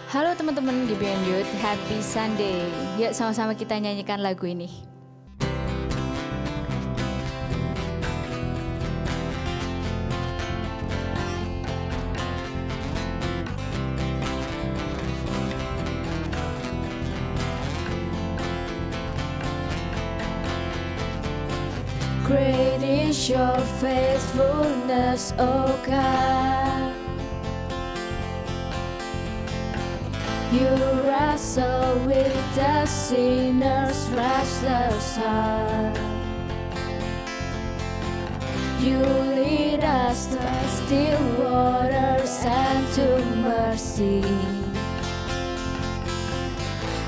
Halo teman-teman di Beyond Youth, Happy Sunday. Yuk sama-sama kita nyanyikan lagu ini. Great is your faithfulness, O God. You wrestle with the sinner's restless heart. You lead us to still waters and to mercy,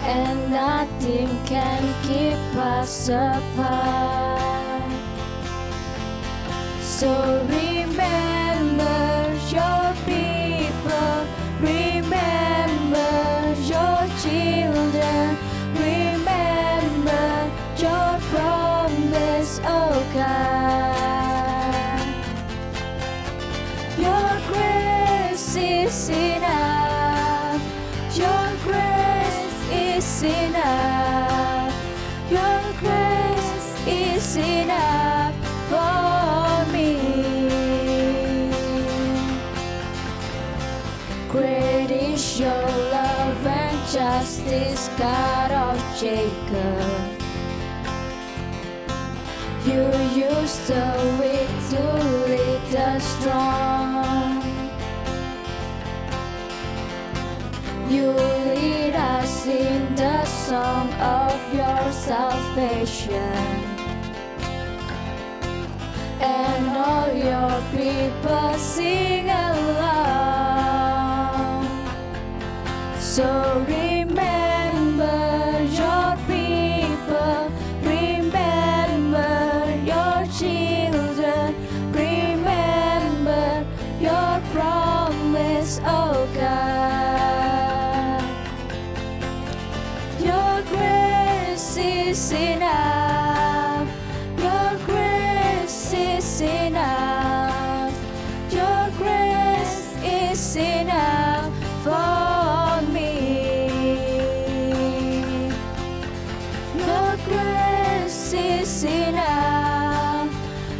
and nothing can keep us apart. So remember your people, remember your children, remember your promise, oh God. Your grace is enough, your grace is enough, your grace is enough for me. Great is your love and justice, God of Jacob. You use the weak to lead the strong. You lead us in the song of your salvation, and all your people sing along. So remember your people, remember your children, remember your promise, oh God. Your grace is enough, your grace is enough, your grace is enough for me. Your grace is enough,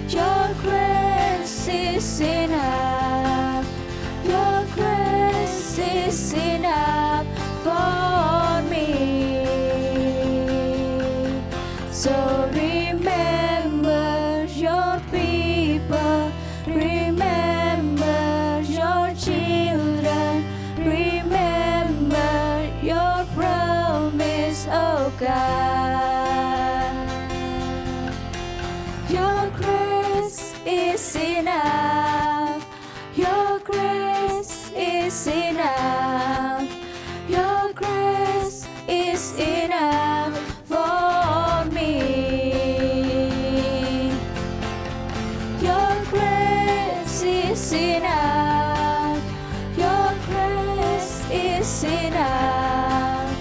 your grace is enough, your grace is enough for me. So remember your people, remember your children, remember your promise, oh God. Your grace is enough, your grace is enough, your grace is enough for me. Your grace is enough, your grace is enough,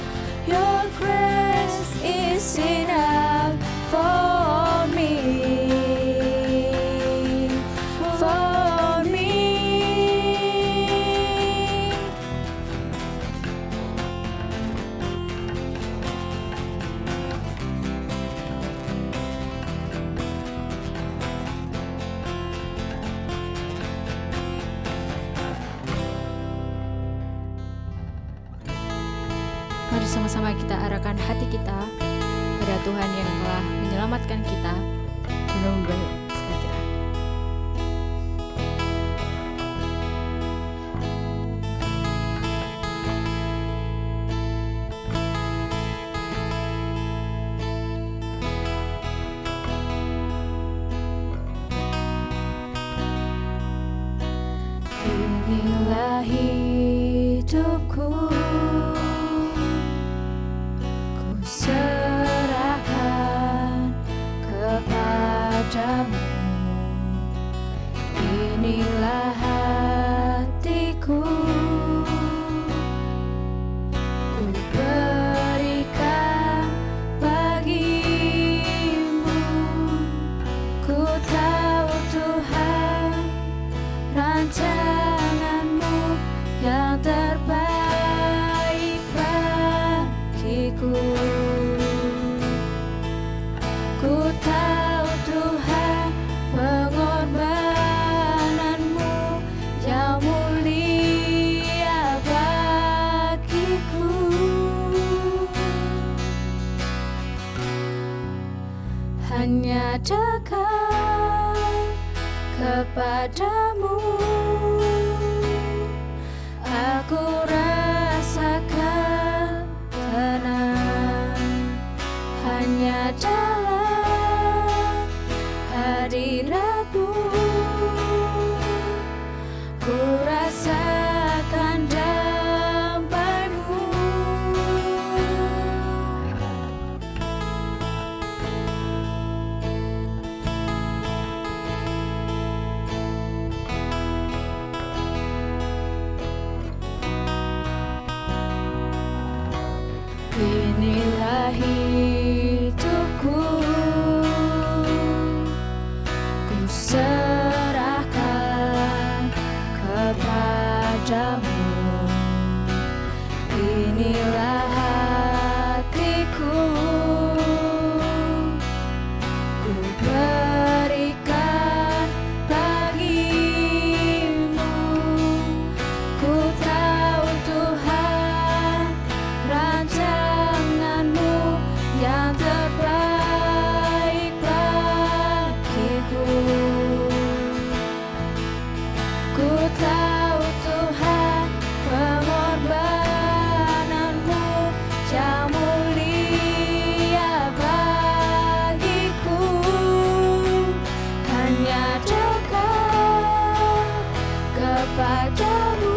your grace is enough for me, for me. Mari sama-sama kita arahkan hati kita pada Tuhan yang telah menyelamatkan kita. Menunggu sekali kita. Inilah hidupku, ku serahkan kepadamu. Inilah hatiku, ku berikan bagimu. Ku tahu Tuhan, rancanganmu yang terbaik. hanya dekat kepadamu. Aku rasakan tenang hanya dalam hadiratmu. Ku rasakan damai-Mu. Inilah hidupku, ku serahkan kepadamu. Inilah hatiku, ku berikan bagimu. Ku tahu Tuhan, rancangan-Mu yang terbaik bagiku. Ku tahu Tuhan, pengorbanan-Mu yang mulia bagiku. Hanya dekat kepadamu,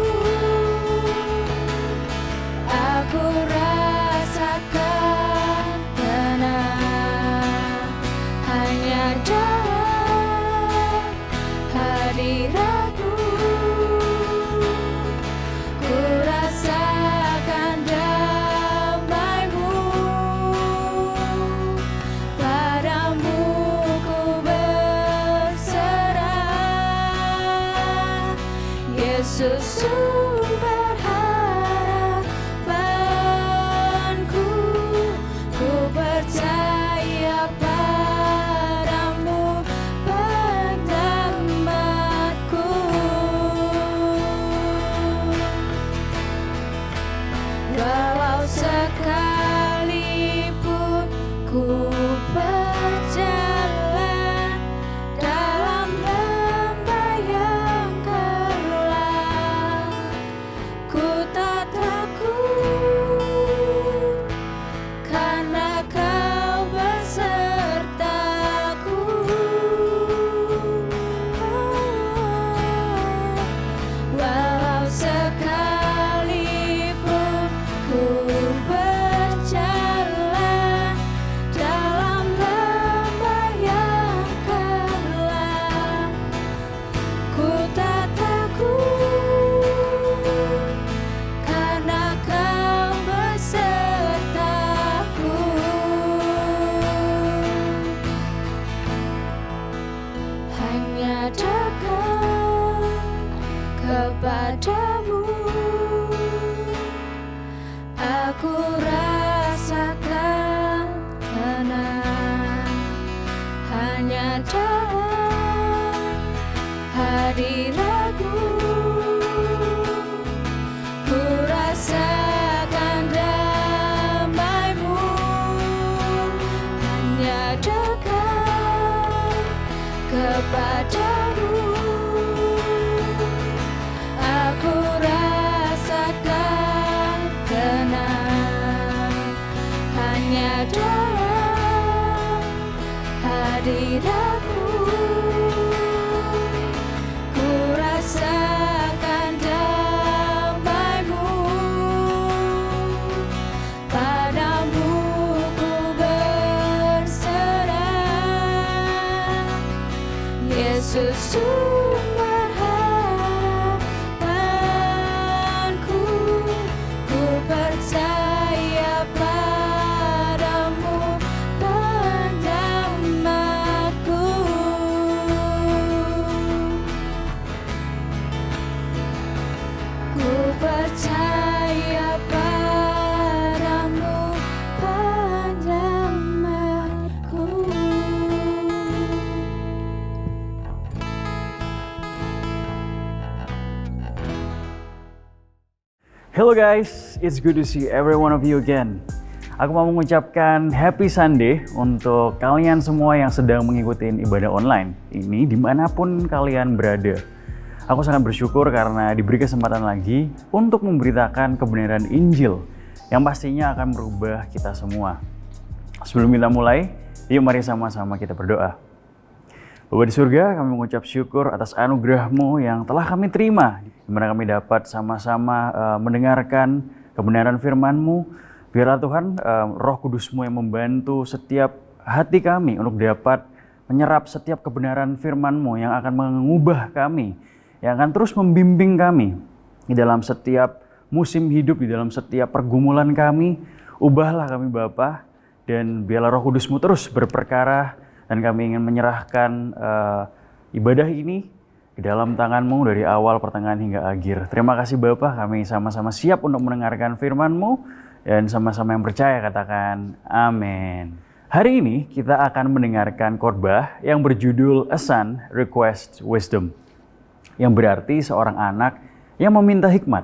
aku rasakan tenang hanya dalam hadirat-Mu. Ku rasakan damai-Mu, padamu ku berserah. Yesus sumber harapanku, ku percaya padamu, penyelamatku. Walau sekalipun ku berjalan dalam lembah yang gelap, ku tak takut, karena Kau besertaku. Walau sekalipun ku berjalan dalam lembah yang gelap, ku tak takut, karena Kau besertaku. Hanya dekat kepadamu, aku rasakan tenang hanya dalam hadirat-Mu. Ku rasakan damai-Mu, hanya dekat kepadamu. Aku rasakan tenang hanya dalam hadirat-Mu. Ku rasakan damai-Mu, padamu ku berserah. Yesus sumber harapanku, ku percaya padamu, penyelamatku. Ku percaya padamu, penyelamatku. Hello guys, it's good to see every one of you again. Aku mau mengucapkan Happy Sunday untuk kalian semua yang sedang mengikuti ibadah online ini dimanapun kalian berada. Aku sangat bersyukur karena diberi kesempatan lagi untuk memberitakan kebenaran Injil yang pastinya akan merubah kita semua. Sebelum kita mulai, yuk mari sama-sama kita berdoa. Bapa di surga, kami mengucap syukur atas anugerah-Mu yang telah kami terima, di mana kami dapat sama-sama mendengarkan kebenaran firman-Mu. Biarlah Tuhan, Roh Kudus-Mu yang membantu setiap hati kami untuk dapat menyerap setiap kebenaran firman-Mu yang akan mengubah kami, yang akan terus membimbing kami di dalam setiap musim hidup, di dalam setiap pergumulan kami. Ubahlah kami Bapa, dan biarlah Roh Kudus-Mu terus berperkara, dan kami ingin menyerahkan ibadah ini ke dalam tangan-Mu dari awal, pertengahan hingga akhir. Terima kasih Bapa, kami sama-sama siap untuk mendengarkan firman-Mu. Dan sama-sama yang percaya katakan amin. Hari ini kita akan mendengarkan khotbah yang berjudul A Son Requests Wisdom, yang berarti seorang anak yang meminta hikmat.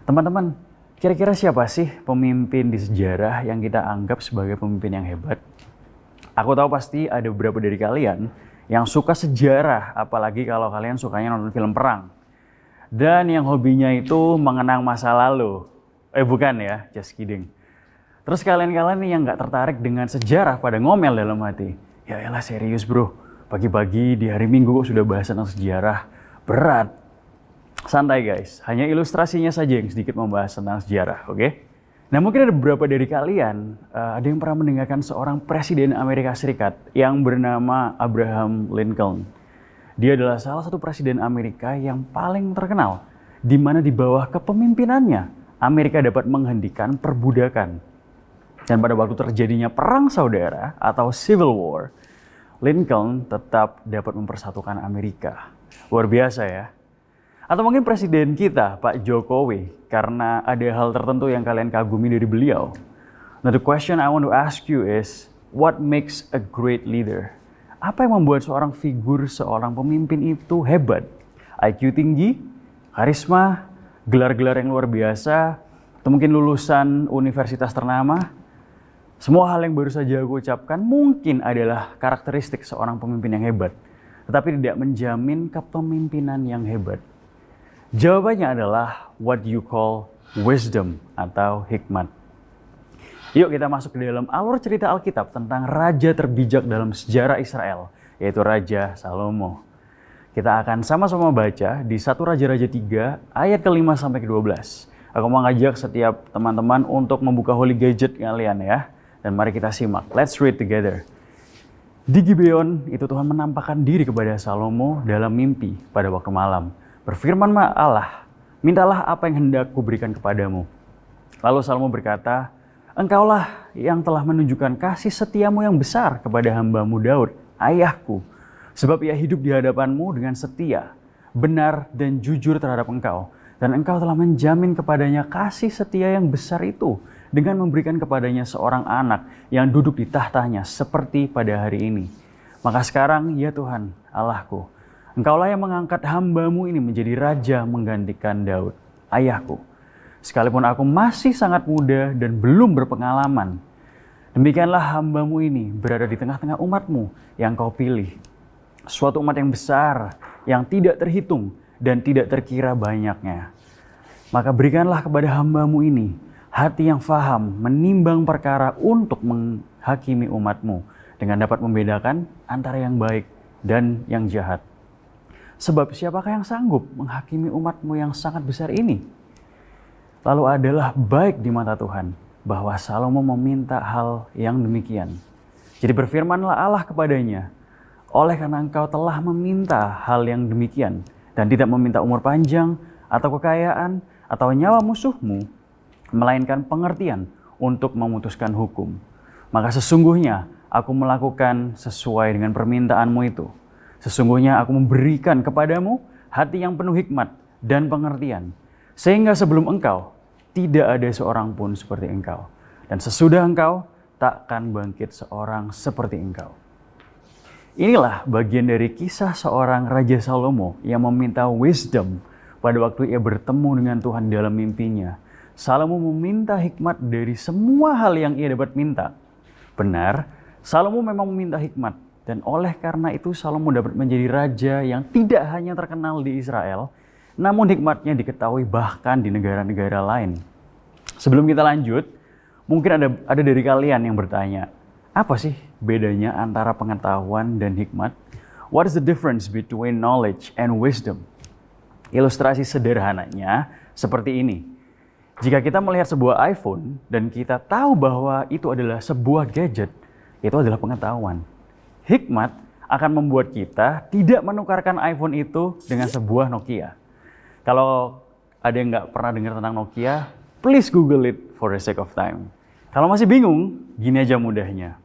Teman-teman, kira-kira siapa sih pemimpin di sejarah yang kita anggap sebagai pemimpin yang hebat? Aku tahu pasti ada beberapa dari kalian yang suka sejarah, apalagi kalau kalian sukanya nonton film perang. Dan yang hobinya itu mengenang masa lalu. Bukan ya, just kidding. Terus kalian-kalian nih yang gak tertarik dengan sejarah pada ngomel dalam hati. Ya elah serius bro, pagi-pagi di hari Minggu kok sudah bahas tentang sejarah. Berat. Santai guys, hanya ilustrasinya saja yang sedikit membahas tentang sejarah, oke? Nah mungkin ada beberapa dari kalian, ada yang pernah mendengarkan seorang presiden Amerika Serikat yang bernama Abraham Lincoln. Dia adalah salah satu presiden Amerika yang paling terkenal, di mana di bawah kepemimpinannya Amerika dapat menghentikan perbudakan. Dan pada waktu terjadinya perang saudara atau Civil War, Lincoln tetap dapat mempersatukan Amerika. Luar biasa ya. Atau mungkin presiden kita, Pak Jokowi, karena ada hal tertentu yang kalian kagumi dari beliau. Nah, the question I want to ask you is, what makes a great leader? Apa yang membuat seorang figur, seorang pemimpin itu hebat? IQ tinggi, karisma, gelar-gelar yang luar biasa, atau mungkin lulusan universitas ternama. Semua hal yang baru saja aku ucapkan mungkin adalah karakteristik seorang pemimpin yang hebat, tetapi tidak menjamin kepemimpinan yang hebat. Jawabannya adalah what you call wisdom atau hikmat. Yuk kita masuk ke dalam alur cerita Alkitab tentang raja terbijak dalam sejarah Israel, yaitu Raja Salomo. Kita akan sama-sama baca di 1 Raja-Raja 3 ayat ke-5 sampai ke-12. Aku mau ngajak setiap teman-teman untuk membuka holy gadget kalian ya. Dan mari kita simak. Let's read together. Di Gibeon itu Tuhan menampakkan diri kepada Salomo dalam mimpi pada waktu malam. Berfirman Allah, mintalah apa yang hendak kuberikan kepadamu. Lalu Salomo berkata, engkaulah yang telah menunjukkan kasih setiamu yang besar kepada hambamu Daud, ayahku. Sebab ia hidup di hadapanmu dengan setia, benar dan jujur terhadap engkau. Dan engkau telah menjamin kepadanya kasih setia yang besar itu dengan memberikan kepadanya seorang anak yang duduk di tahtanya seperti pada hari ini. Maka sekarang ya Tuhan Allahku, engkaulah yang mengangkat hambamu ini menjadi raja menggantikan Daud, ayahku. Sekalipun aku masih sangat muda dan belum berpengalaman, demikianlah hambamu ini berada di tengah-tengah umatmu yang kau pilih. Suatu umat yang besar, yang tidak terhitung dan tidak terkira banyaknya. Maka berikanlah kepada hambamu ini hati yang faham menimbang perkara untuk menghakimi umatmu dengan dapat membedakan antara yang baik dan yang jahat. Sebab siapakah yang sanggup menghakimi umatmu yang sangat besar ini? Lalu adalah baik di mata Tuhan bahwa Salomo meminta hal yang demikian. Jadi berfirmanlah Allah kepadanya, oleh karena engkau telah meminta hal yang demikian dan tidak meminta umur panjang atau kekayaan atau nyawa musuhmu, melainkan pengertian untuk memutuskan hukum. Maka sesungguhnya aku melakukan sesuai dengan permintaanmu itu. Sesungguhnya aku memberikan kepadamu hati yang penuh hikmat dan pengertian, sehingga sebelum engkau tidak ada seorang pun seperti engkau, dan sesudah engkau takkan bangkit seorang seperti engkau. Inilah bagian dari kisah seorang Raja Salomo yang meminta wisdom pada waktu ia bertemu dengan Tuhan dalam mimpinya. Salomo meminta hikmat dari semua hal yang ia dapat minta. Benar, Salomo memang meminta hikmat, dan oleh karena itu Salomo dapat menjadi raja yang tidak hanya terkenal di Israel, namun hikmatnya diketahui bahkan di negara-negara lain. Sebelum kita lanjut, mungkin ada dari kalian yang bertanya, apa sih bedanya antara pengetahuan dan hikmat? What is the difference between knowledge and wisdom? Ilustrasi sederhananya seperti ini. Jika kita melihat sebuah iPhone dan kita tahu bahwa itu adalah sebuah gadget, itu adalah pengetahuan. Hikmat akan membuat kita tidak menukarkan iPhone itu dengan sebuah Nokia. Kalau ada yang nggak pernah dengar tentang Nokia, please Google it for the sake of time. Kalau masih bingung, gini aja mudahnya.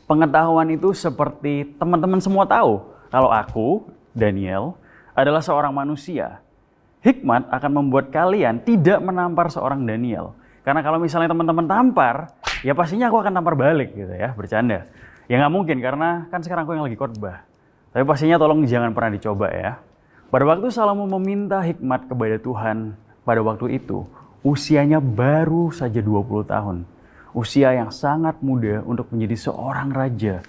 Pengetahuan itu seperti teman-teman semua tahu, kalau aku, Daniel, adalah seorang manusia. Hikmat akan membuat kalian tidak menampar seorang Daniel. Karena kalau misalnya teman-teman tampar, ya pastinya aku akan tampar balik gitu ya, bercanda. Ya nggak mungkin karena kan sekarang aku yang lagi khotbah. Tapi pastinya tolong jangan pernah dicoba ya. Pada waktu Salomo meminta hikmat kepada Tuhan, pada waktu itu usianya baru saja 20 tahun. Usia yang sangat muda untuk menjadi seorang raja.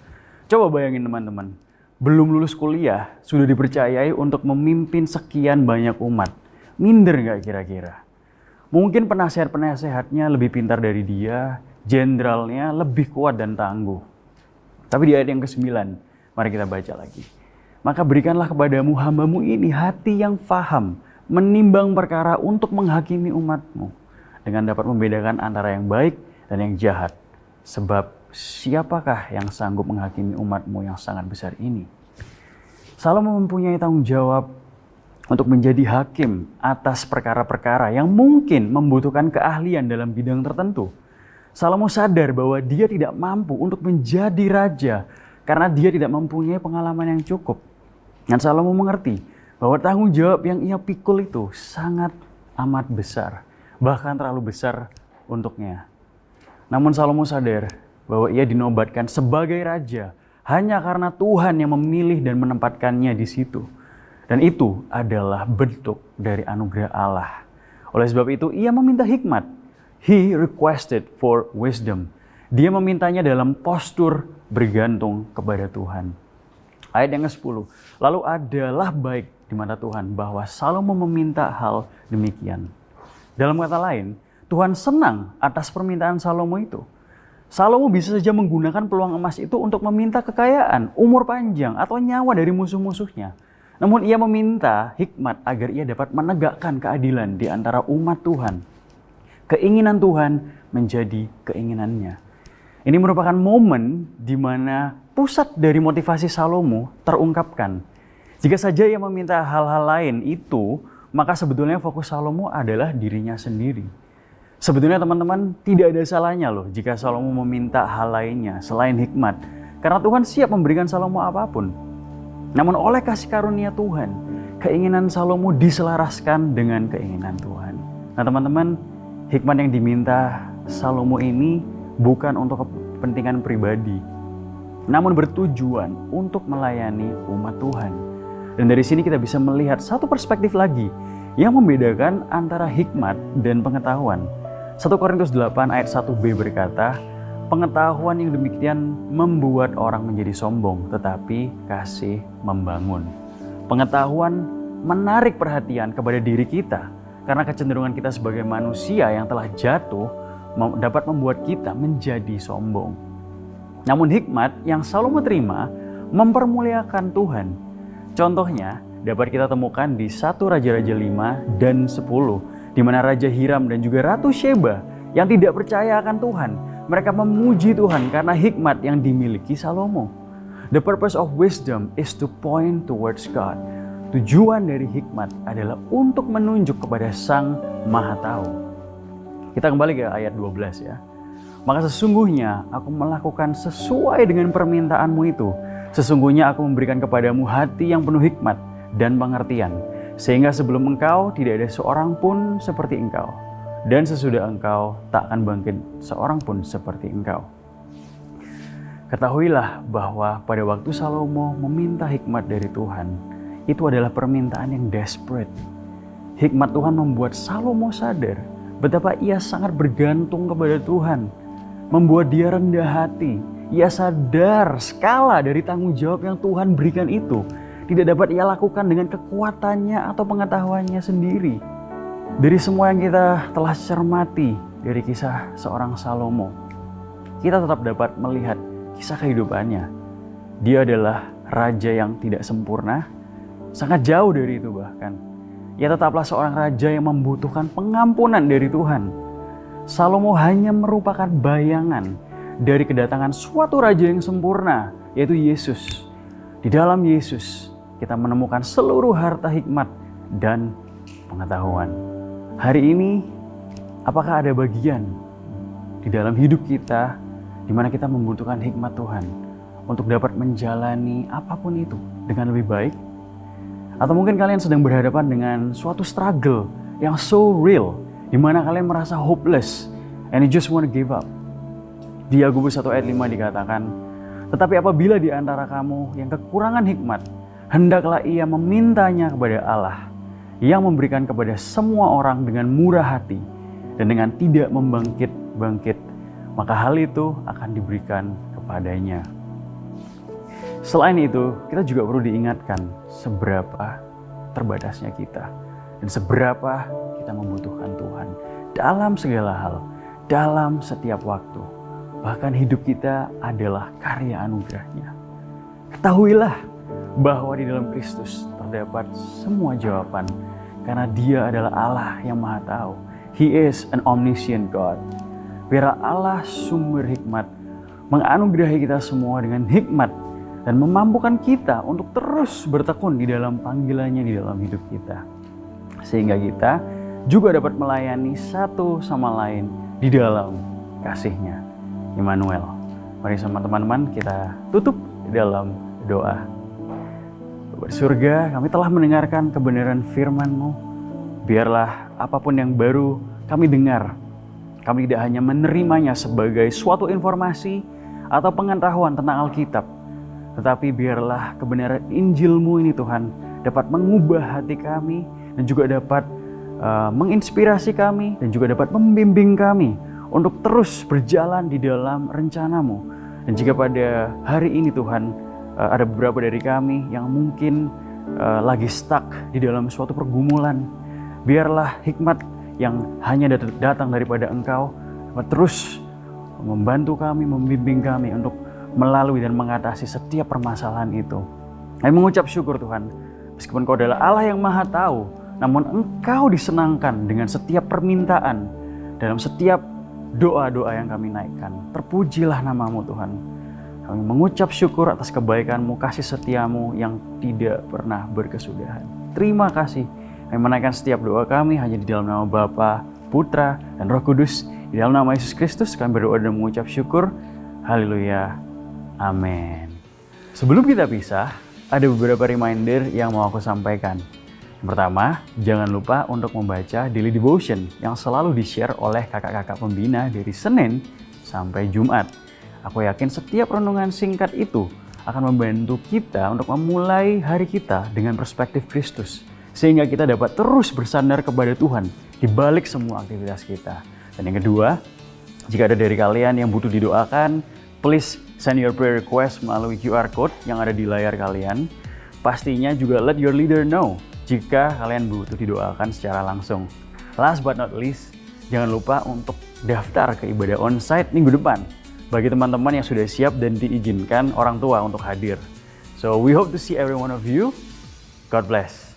Coba bayangin teman-teman. Belum lulus kuliah, sudah dipercayai untuk memimpin sekian banyak umat. Minder nggak kira-kira? Mungkin penasehat-penasehatnya lebih pintar dari dia, jenderalnya lebih kuat dan tangguh. Tapi di ayat yang ke-9, mari kita baca lagi. Maka berikanlah kepadamu hambamu ini hati yang faham, menimbang perkara untuk menghakimi umatmu, dengan dapat membedakan antara yang baik dan yang jahat. Sebab siapakah yang sanggup menghakimi umatmu yang sangat besar ini? Salomo mempunyai tanggung jawab untuk menjadi hakim atas perkara-perkara yang mungkin membutuhkan keahlian dalam bidang tertentu. Salomo sadar bahwa dia tidak mampu untuk menjadi raja karena dia tidak mempunyai pengalaman yang cukup. Dan Salomo mengerti bahwa tanggung jawab yang ia pikul itu sangat amat besar, bahkan terlalu besar untuknya. Namun Salomo sadar bahwa ia dinobatkan sebagai raja hanya karena Tuhan yang memilih dan menempatkannya di situ. Dan itu adalah bentuk dari anugerah Allah. Oleh sebab itu ia meminta hikmat. He requested for wisdom. Dia memintanya dalam postur bergantung kepada Tuhan. Ayat yang ke-10. Lalu adalah baik di mata Tuhan bahwa Salomo meminta hal demikian. Dalam kata lain, Tuhan senang atas permintaan Salomo itu. Salomo bisa saja menggunakan peluang emas itu untuk meminta kekayaan, umur panjang, atau nyawa dari musuh-musuhnya. Namun ia meminta hikmat agar ia dapat menegakkan keadilan di antara umat Tuhan. Keinginan Tuhan menjadi keinginannya. Ini merupakan momen di mana pusat dari motivasi Salomo terungkapkan. Jika saja ia meminta hal-hal lain itu, maka sebetulnya fokus Salomo adalah dirinya sendiri. Sebetulnya teman-teman, tidak ada salahnya loh jika Salomo meminta hal lainnya selain hikmat. Karena Tuhan siap memberikan Salomo apapun. Namun oleh kasih karunia Tuhan, keinginan Salomo diselaraskan dengan keinginan Tuhan. Nah teman-teman, hikmat yang diminta Salomo ini bukan untuk kepentingan pribadi, namun bertujuan untuk melayani umat Tuhan. Dan dari sini kita bisa melihat satu perspektif lagi yang membedakan antara hikmat dan pengetahuan. 1 Korintus 8 ayat 1b berkata, pengetahuan yang demikian membuat orang menjadi sombong, tetapi kasih membangun. Pengetahuan menarik perhatian kepada diri kita, karena kecenderungan kita sebagai manusia yang telah jatuh dapat membuat kita menjadi sombong. Namun hikmat yang Salomo terima mempermuliakan Tuhan. Contohnya dapat kita temukan di 1 Raja-Raja 5 dan 10, di mana Raja Hiram dan juga Ratu Sheba yang tidak percaya akan Tuhan, mereka memuji Tuhan karena hikmat yang dimiliki Salomo. The purpose of wisdom is to point towards God. Tujuan dari hikmat adalah untuk menunjuk kepada Sang Maha Tahu. Kita kembali ke ayat 12 ya. Maka sesungguhnya aku melakukan sesuai dengan permintaanmu itu. Sesungguhnya aku memberikan kepadamu hati yang penuh hikmat dan pengertian, sehingga sebelum engkau tidak ada seorang pun seperti engkau, dan sesudah engkau tak akan bangkit seorang pun seperti engkau. Ketahuilah bahwa pada waktu Salomo meminta hikmat dari Tuhan, itu adalah permintaan yang desperate. Hikmat Tuhan membuat Salomo sadar betapa ia sangat bergantung kepada Tuhan, membuat dia rendah hati. Ia sadar skala dari tanggung jawab yang Tuhan berikan itu tidak dapat ia lakukan dengan kekuatannya atau pengetahuannya sendiri. Dari semua yang kita telah cermati dari kisah seorang Salomo, kita tetap dapat melihat kisah kehidupannya. Dia adalah raja yang tidak sempurna, sangat jauh dari itu bahkan. Ia tetaplah seorang raja yang membutuhkan pengampunan dari Tuhan. Salomo hanya merupakan bayangan dari kedatangan suatu raja yang sempurna, yaitu Yesus. Di dalam Yesus, kita menemukan seluruh harta hikmat dan pengetahuan. Hari ini, apakah ada bagian di dalam hidup kita di mana kita membutuhkan hikmat Tuhan untuk dapat menjalani apapun itu dengan lebih baik? Atau mungkin kalian sedang berhadapan dengan suatu struggle yang so real, di mana kalian merasa hopeless and you just want to give up. Di Yakobus 1 ayat 5 dikatakan, tetapi apabila di antara kamu yang kekurangan hikmat, hendaklah ia memintanya kepada Allah, yang memberikan kepada semua orang dengan murah hati dan dengan tidak membangkit-bangkit, maka hal itu akan diberikan kepadanya. Selain itu, kita juga perlu diingatkan seberapa terbatasnya kita dan seberapa kita membutuhkan Tuhan dalam segala hal, dalam setiap waktu. Bahkan hidup kita adalah karya anugerah-Nya. Ketahuilah bahwa di dalam Kristus terdapat semua jawaban, karena Dia adalah Allah yang Maha Tahu. He is an omniscient God. Biarlah Allah sumber hikmat menganugerahi kita semua dengan hikmat dan memampukan kita untuk terus bertekun di dalam panggilannya di dalam hidup kita, sehingga kita juga dapat melayani satu sama lain di dalam kasih-Nya. Immanuel. Mari sama teman-teman kita tutup di dalam doa. Bapa di surga, kami telah mendengarkan kebenaran firman-Mu. Biarlah apapun yang baru kami dengar, kami tidak hanya menerimanya sebagai suatu informasi atau pengetahuan tentang Alkitab, tetapi biarlah kebenaran Injil-Mu ini Tuhan dapat mengubah hati kami dan juga dapat menginspirasi kami dan juga dapat membimbing kami untuk terus berjalan di dalam rencana-Mu. Dan jika pada hari ini Tuhan ada beberapa dari kami yang mungkin lagi stuck di dalam suatu pergumulan, biarlah hikmat yang hanya datang daripada Engkau terus membantu kami, membimbing kami untuk melalui dan mengatasi setiap permasalahan itu. Kami mengucap syukur Tuhan, meskipun Kau adalah Allah yang Maha Tahu, namun Engkau disenangkan dengan setiap permintaan, dalam setiap doa-doa yang kami naikkan. Terpujilah nama-Mu Tuhan. Kami mengucap syukur atas kebaikan-Mu, kasih setia-Mu yang tidak pernah berkesudahan. Terima kasih. Kami menaikkan setiap doa kami hanya di dalam nama Bapa, Putra, dan Roh Kudus. Di dalam nama Yesus Kristus kami berdoa dan mengucap syukur. Haleluya. Amin. Sebelum kita pisah, ada beberapa reminder yang mau aku sampaikan. Yang pertama, jangan lupa untuk membaca Daily Devotion yang selalu di-share oleh kakak-kakak pembina dari Senin sampai Jumat. Aku yakin setiap renungan singkat itu akan membantu kita untuk memulai hari kita dengan perspektif Kristus, sehingga kita dapat terus bersandar kepada Tuhan di balik semua aktivitas kita. Dan yang kedua, jika ada dari kalian yang butuh didoakan, please send your prayer request melalui QR code yang ada di layar kalian. Pastinya juga let your leader know jika kalian butuh didoakan secara langsung. Last but not least, jangan lupa untuk daftar ke ibadah onsite minggu depan bagi teman-teman yang sudah siap dan diizinkan orang tua untuk hadir. So we hope to see every one of you. God bless.